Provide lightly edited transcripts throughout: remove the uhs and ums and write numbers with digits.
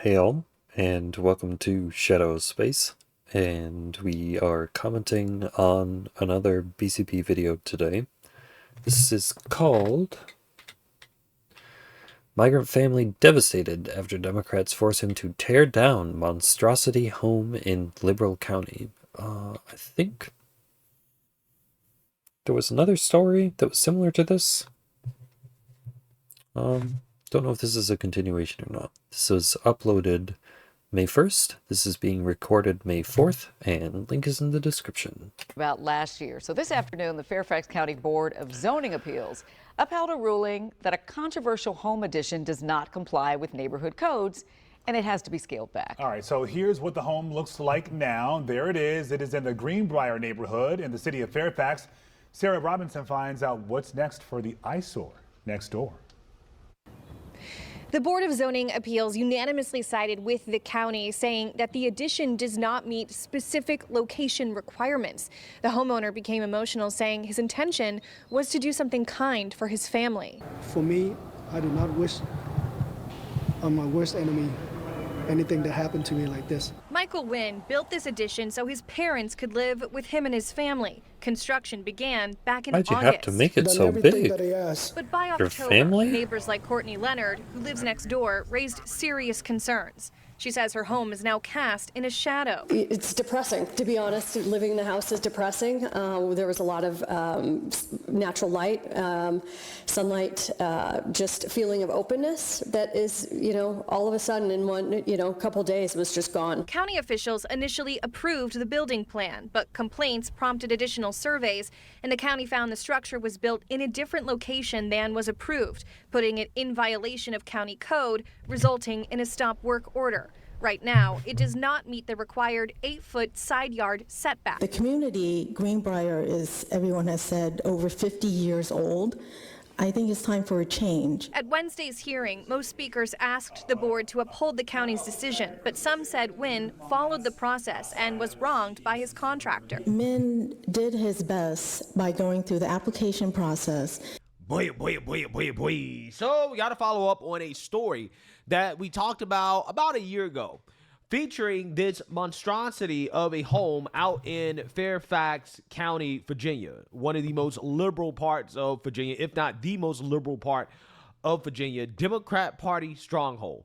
Hey all, and welcome to Shadow Space, and we are commenting on another BCP video today. This is called Migrant Family Devastated After Democrats Force Him to Tear Down Monstrosity Home in Liberal County. I think there was another story that was similar to this. Don't know if this is a continuation or not. This was uploaded May 1st. This is being recorded May 4th, and link is in the description. About last year. So this afternoon, the Fairfax County Board of Zoning Appeals upheld a ruling that a controversial home addition does not comply with neighborhood codes, and it has to be scaled back. All right, so here's what the home looks like now. There it is. It is in the Greenbrier neighborhood in the city of Fairfax. Sarah Robinson finds out what's next for the eyesore next door. The Board of Zoning Appeals unanimously sided with the county, saying that the addition does not meet specific location requirements. The homeowner became emotional, saying his intention was to do something kind for his family. For me, I do not wish on my worst enemy anything to happen to me like this. Michael Wynn built this addition so his parents could live with him and his family. Construction began back in Why'd you August. have to make it Done so everything big? that he asked. But by Your October, family? neighbors like Courtney Leonard, who lives next door, raised serious concerns. She says her home is now cast in a shadow. It's depressing, to be honest. Living in the house is depressing. There was a lot of natural light, sunlight, just feeling of openness that is, all of a sudden in one, couple days was just gone. County officials initially approved the building plan, but complaints prompted additional surveys, and the county found the structure was built in a different location than was approved, putting it in violation of county code, resulting in a stop work order. Right now, it does not meet the required 8-foot side yard setback. The community, Greenbrier, is, everyone has said, over 50 years old. I think it's time for a change. At Wednesday's hearing, most speakers asked the board to uphold the county's decision, but some said Wynn followed the process and was wronged by his contractor. Min did his best by going through the application process. Boy. So we got to follow up on a story that we talked about a year ago, featuring this monstrosity of a home out in Fairfax County, Virginia, one of the most liberal parts of Virginia, if not the most liberal part of Virginia, Democrat Party stronghold.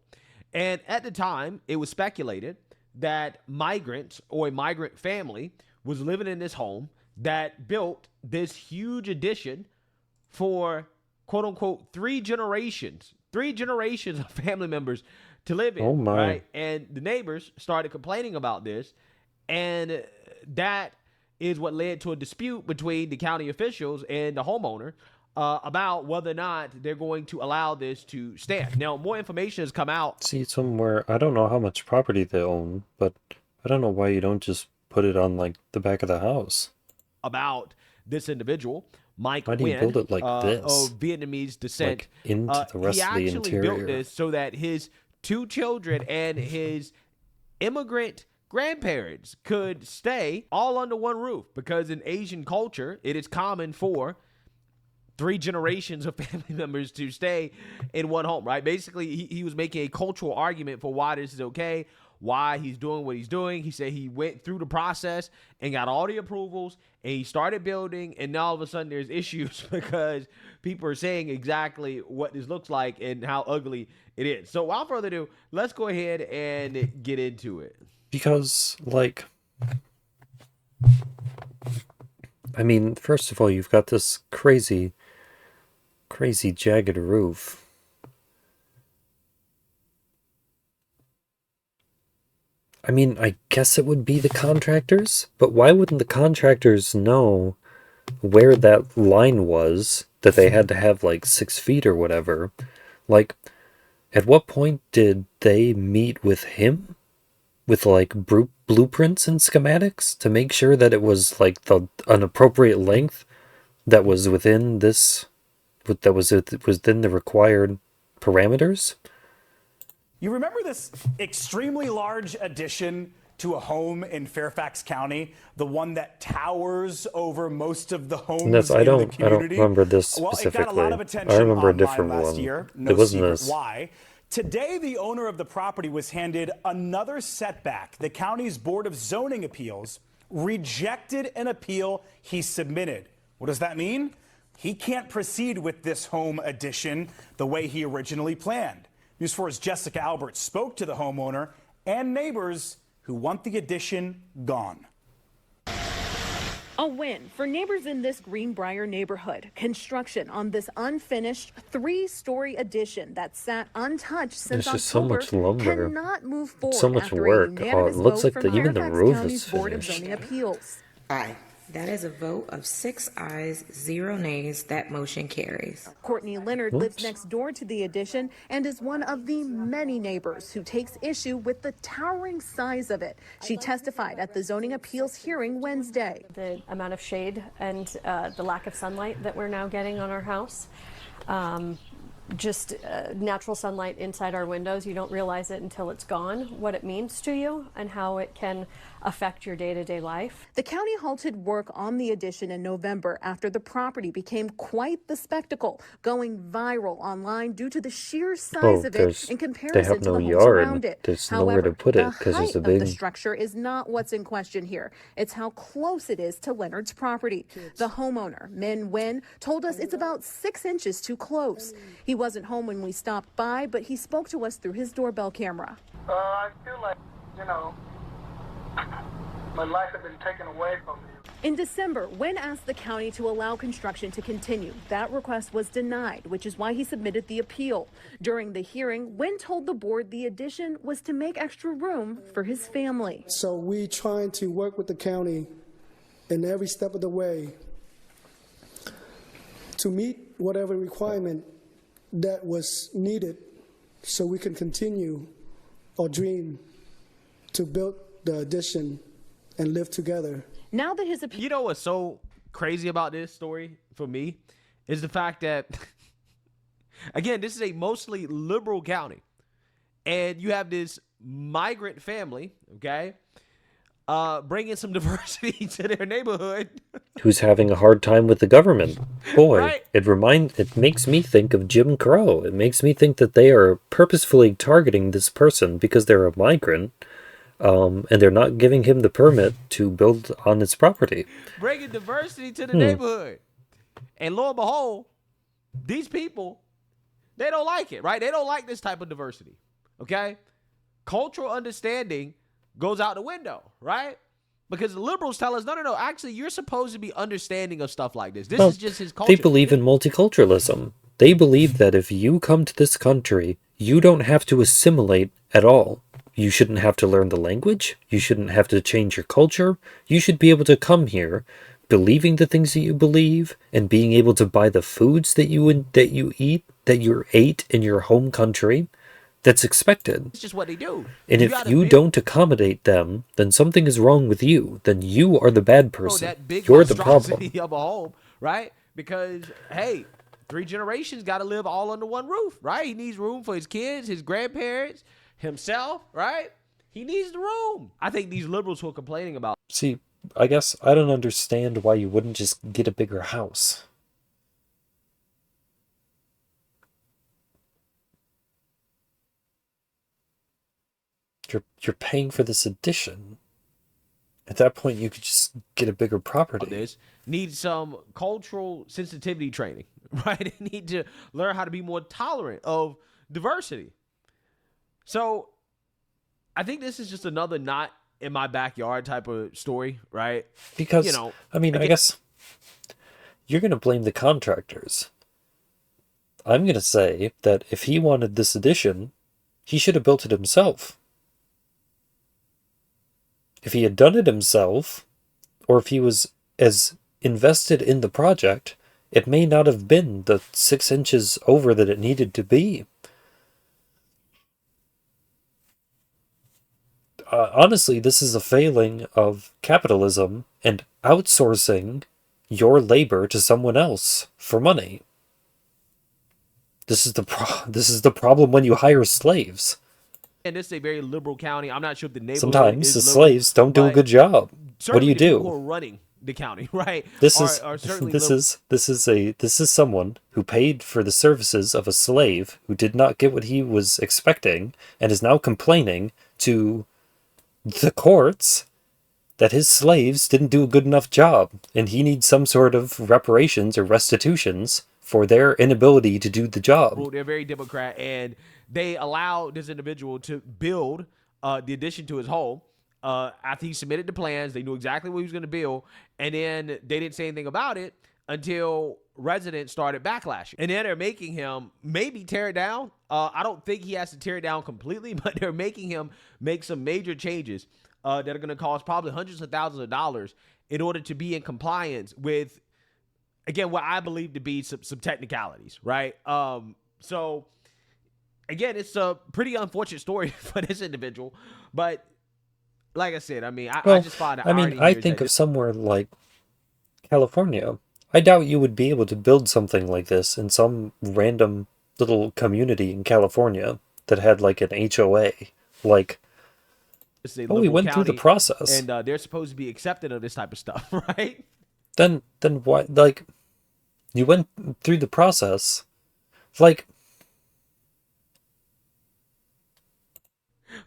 And at the time, it was speculated that migrants or a migrant family was living in this home that built this huge addition for, quote unquote, three generations of family members to live in. Oh my. Right? And the neighbors started complaining about this, and that is what led to a dispute between the county officials and the homeowner about whether or not they're going to allow this to stand. Now, more information has come out. See somewhere, I don't know how much property they own, but I don't know why you don't just put it on like the back of the house. About this individual, Mike Why do you Wynn, build it like this? of Vietnamese descent, Like into the rest he of the actually interior. built this so that his two children and his immigrant grandparents could stay all under one roof, because in Asian culture, it is common for three generations of family members to stay in one home, right? Basically, he was making a cultural argument for why this is okay, why he's doing what he's doing. He said he went through the process and got all the approvals, and he started building, and now all of a sudden there's issues because people are saying exactly what this looks like and how ugly it is. So without further ado, let's go ahead and get into it. Because, like, I mean, first of all, you've got this crazy jagged roof. I mean, I guess it would be the contractors, but why wouldn't the contractors know where that line was that they had to have like 6 feet or whatever? Like, at what point did they meet with him with like blueprints and schematics to make sure that it was like an appropriate length that was within this, that was within the required parameters? You remember this extremely large addition to a home in Fairfax County, the one that towers over most of the homes in the community? I don't remember this Well, specifically. it got a lot of attention I remember a online different last one. year. It No wasn't secret as why. Today, the owner of the property was handed another setback. The county's Board of Zoning Appeals rejected an appeal he submitted. What does that mean? He can't proceed with this home addition the way he originally planned. News 4's Jessica Albert spoke to the homeowner and neighbors who want the addition gone. A win for neighbors in this Greenbrier neighborhood. Construction on this unfinished 3-story addition that sat untouched since There's just so October much lumber. cannot move forward So much after work. a Oh, it unanimous looks vote like from even the Fairfax roof County's is Board of finished. Zoning Appeals. Aye. That is a vote of 6 ayes, 0 nays. That motion carries. Courtney Leonard lives next door to the addition and is one of the many neighbors who takes issue with the towering size of it. She testified at the zoning appeals hearing Wednesday. The amount of shade and the lack of sunlight that we're now getting on our house. Just natural sunlight inside our windows. You don't realize it until it's gone, what it means to you and how it can affect your day-to-day life. The county halted work on the addition in November after the property became quite the spectacle, going viral online due to the sheer size of it in comparison they have to no the homes yard. around it. There's However, nowhere to put it the because height there's a of the big. structure is not what's in question here. It's how close it is to Leonard's property. The homeowner, Min Wen, told us it's about 6 inches too close. He wasn't home when we stopped by, but he spoke to us through his doorbell camera. I feel like, my life had been taken away from me. In December, Wen asked the county to allow construction to continue. That request was denied, which is why he submitted the appeal. During the hearing, Wen told the board the addition was to make extra room for his family. So we trying to work with the county in every step of the way to meet whatever requirement that was needed so we can continue our dream to build the addition and live together. Now that his appeal... You know what's so crazy about this story for me is the fact that, again, this is a mostly liberal county. And you have this migrant family, okay, bringing some diversity to their neighborhood. Who's having a hard time with the government. Boy, Right. it makes me think of Jim Crow. It makes me think that they are purposefully targeting this person because they're a migrant. And they're not giving him the permit to build on its property. Bringing diversity to the neighborhood. And lo and behold, these people, they don't like it, right? They don't like this type of diversity, okay? Cultural understanding goes out the window, right? Because the liberals tell us, no, actually, you're supposed to be understanding of stuff like this. This is just his culture. They believe in multiculturalism. They believe that if you come to this country, you don't have to assimilate at all. You shouldn't have to learn the language. You shouldn't have to change your culture. You should be able to come here believing the things that you believe and being able to buy the foods that you ate in your home country. That's expected. It's just what they do. And if you don't accommodate them, then something is wrong with you. Then you are the bad person. That big You're the problem. monstrosity of a home, right? Because, hey, 3 generations got to live all under one roof, right? He needs room for his kids, his grandparents, himself, right? He needs the room. I think these liberals who are complaining about. See, I guess I don't understand why you wouldn't just get a bigger house. You're paying for this addition. At that point, you could just get a bigger property. This need some cultural sensitivity training, right? They need to learn how to be more tolerant of diversity. So I think this is just another not in my backyard type of story, right? Because, I guess you're going to blame the contractors. I'm going to say that if he wanted this addition, he should have built it himself. If he had done it himself, or if he was as invested in the project, it may not have been the 6 inches over that it needed to be. Honestly, this is a failing of capitalism and outsourcing your labor to someone else for money. This is the problem when you hire slaves. And this is a very liberal county. I'm not sure if the neighborhood Sometimes is the liberal, slaves don't do a good job. What do you certainly the people do? who are running the county, right? This is Are certainly this is someone who paid for the services of a slave who did not get what he was expecting and is now complaining to the courts that his slaves didn't do a good enough job and he needs some sort of reparations or restitutions for their inability to do the job. They're very Democrat, and they allowed this individual to build the addition to his home. After he submitted the plans, they knew exactly what he was going to build, and then they didn't say anything about it until residents started backlashing. And then they're making him maybe tear it down. I don't think he has to tear it down completely, but they're making him make some major changes that are going to cost probably hundreds of thousands of dollars in order to be in compliance with, again, what I believe to be some technicalities, right? So, again, it's a pretty unfortunate story for this individual, but like I said, I mean, I just find it. I think of somewhere like California. I doubt you would be able to build something like this in some random little community in California that had like an HOA. Like, we went through the process, and they're supposed to be accepting of this type of stuff, right? Then why? Like, you went through the process, like.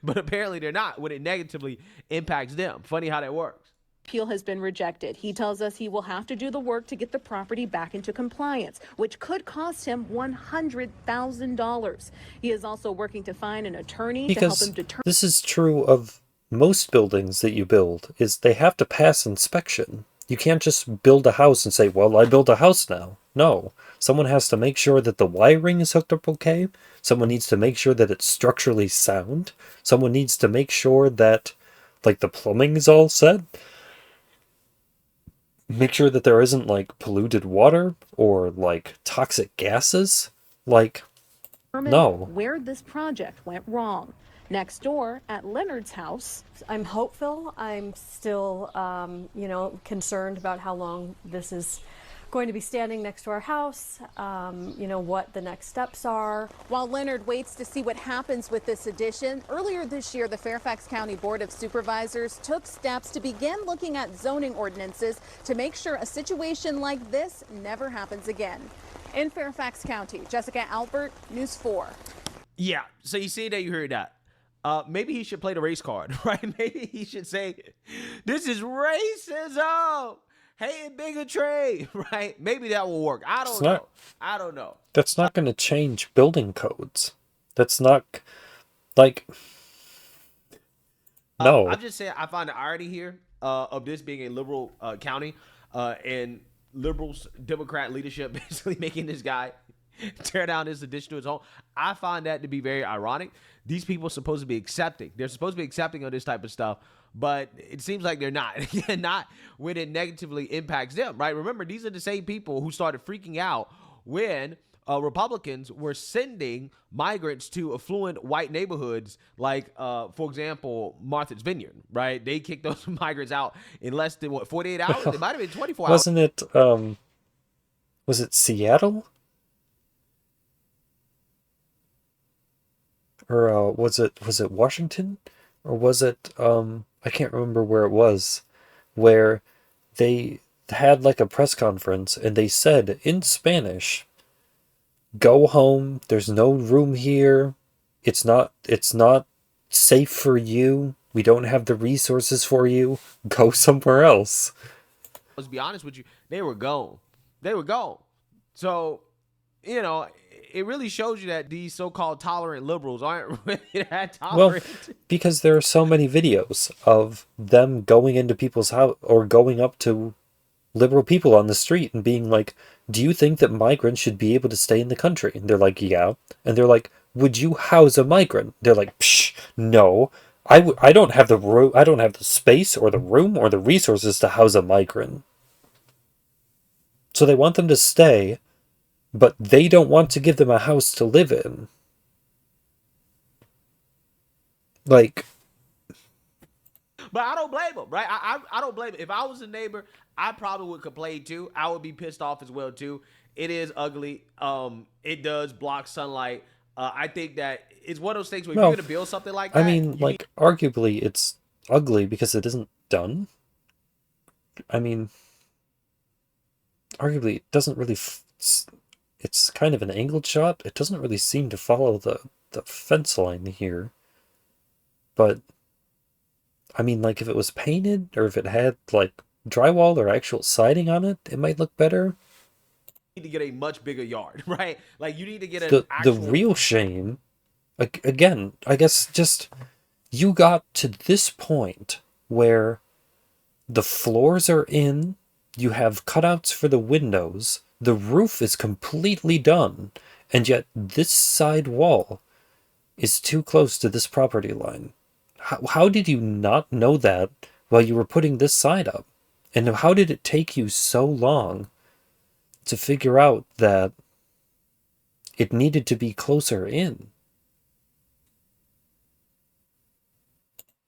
But apparently they're not when it negatively impacts them. Funny how that works. Appeal has been rejected. He tells us he will have to do the work to get the property back into compliance, which could cost him $100,000. He is also working to find an attorney to help him determine. This is true of most buildings that you build, is they have to pass inspection. You can't just build a house and say, well, I built a house now. No. Someone has to make sure that the wiring is hooked up okay. Someone needs to make sure that it's structurally sound. Someone needs to make sure that, like, the plumbing is all set. Make sure that there isn't, like, polluted water or, like, toxic gases. Like, no. Where this project went wrong. Next door at Leonard's house. I'm hopeful. I'm still, concerned about how long this is going to be standing next to our house, what the next steps are. While Leonard waits to see what happens with this addition, earlier this year, the Fairfax County Board of Supervisors took steps to begin looking at zoning ordinances to make sure a situation like this never happens again. In Fairfax County, Jessica Albert, News 4. Yeah, so you see that, you heard that. Maybe he should play the race card, right? Maybe he should say, this is racism. Hey, bigotry, right? Maybe that will work. I don't know. That's not going to change building codes. That's not, like, no. I'm just saying, I find the irony here of this being a liberal county and liberals, Democrat leadership basically making this guy tear down this addition to his home. I find that to be very ironic. These people are supposed to be accepting. They're supposed to be accepting of this type of stuff, but it seems like they're not. Again, not when it negatively impacts them, right? Remember, these are the same people who started freaking out when Republicans were sending migrants to affluent white neighborhoods, like, for example, Martha's Vineyard, right? They kicked those migrants out in less than, 48 hours? It might have been 24 hours. Wasn't it, was it Seattle? Or was it Washington? Or was it, I can't remember where it was, where they had like a press conference and they said in Spanish, go home, there's no room here, it's not safe for you, we don't have the resources for you, go somewhere else. Let's be honest with you, they were gone. So, it really shows you that these so-called tolerant liberals aren't really that tolerant. Well, because there are so many videos of them going into people's house or going up to liberal people on the street and being like, do you think that migrants should be able to stay in the country? And they're like, yeah. And they're like, would you house a migrant? They're like, psh, no. I don't have the space or the room or the resources to house a migrant. So they want them to stay, but they don't want to give them a house to live in. Like, but I don't blame them, right? I don't blame them. If I was a neighbor, I probably would complain too. I would be pissed off as well too. It is ugly. It does block sunlight. I think that it's one of those things where if you're gonna build something like that. I mean, arguably it's ugly because it isn't done. I mean, arguably, it doesn't really. It's kind of an angled shot. It doesn't really seem to follow the fence line here. But I mean, like if it was painted or if it had like drywall or actual siding on it, it might look better. You need to get a much bigger yard, right? Like you need to get an The actual. real shame, again, I guess just you got to this point where the floors are in, you have cutouts for the windows, the roof is completely done, and yet this side wall is too close to this property line. How did you not know that while you were putting this side up? And how did it take you so long to figure out that it needed to be closer in?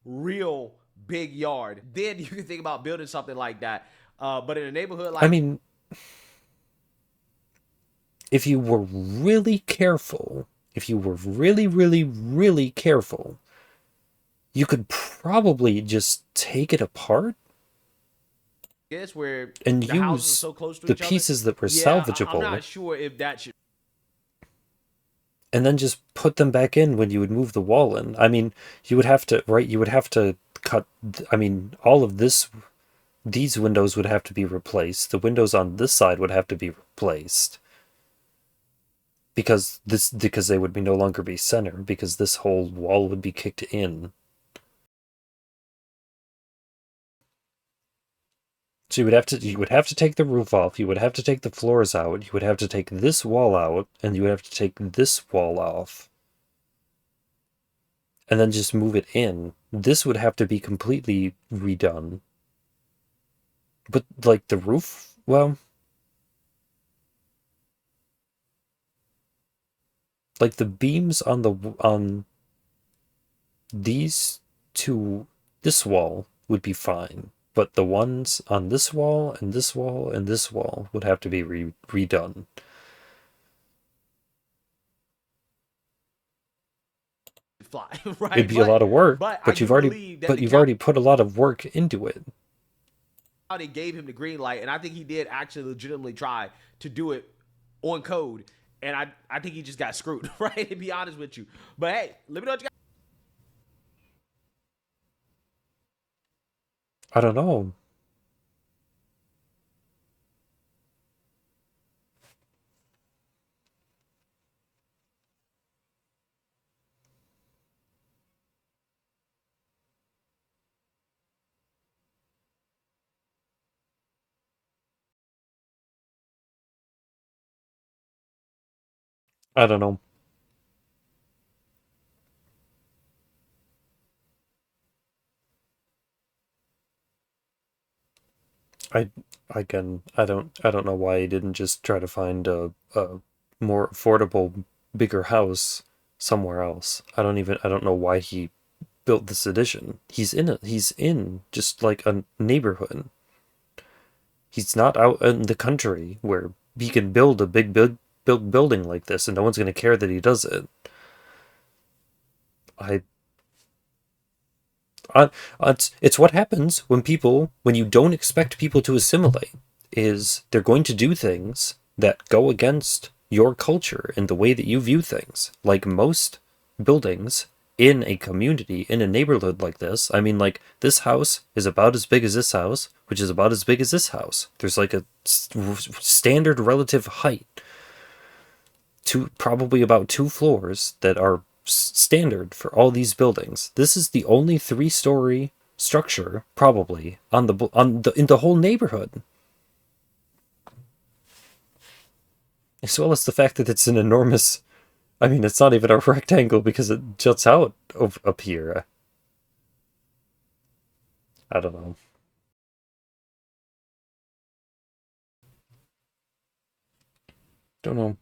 Real big yard. Then you can think about building something like that. But in a neighborhood like I mean, if you were really careful, if you were really, really, really careful, you could probably just take it apart this, where and the houses are use so close to the each other. pieces that were Yeah, I'm salvageable not sure if that should. and then just put them back in when you would move the wall in. I mean, you would have to, right? You would have to cut, I mean, all of this, these windows would have to be replaced. The windows on this side would have to be replaced. Because they would be no longer be center, because this whole wall would be kicked in. So you would have to take the roof off, you would have to take the floors out, you would have to take this wall out, and you would have to take this wall off. And then just move it in. This would have to be completely redone. But like the roof, well, like the beams on these two, this wall would be fine. But the ones on this wall and this wall and this wall would have to be redone. Fly, It'd right? be a lot of work, But I do believe that you've already put a lot of work into it. they gave him the green light, and I think he did actually legitimately try to do it on code, and I think he just got screwed, right? To be honest with you. But hey, let me know what you got. I don't know. I don't know. I I don't know why he didn't just try to find a more affordable, bigger house somewhere else. I don't know why he built this addition. He's in just like a neighborhood. He's not out in the country where he can build a build building like this and no one's gonna care that he does it. I it's what happens when you don't expect people to assimilate, is they're going to do things that go against your culture and the way that you view things. Like most buildings in a community, in a neighborhood like this, I mean, like this house is about as big as this house, which is about as big as this house. There's like a standard relative height, probably about 2 floors that are standard for all these buildings. This is the only 3-story structure probably in the whole neighborhood. As well as the fact that it's an enormous, I mean, it's not even a rectangle because it juts out up here. I don't know. Don't know.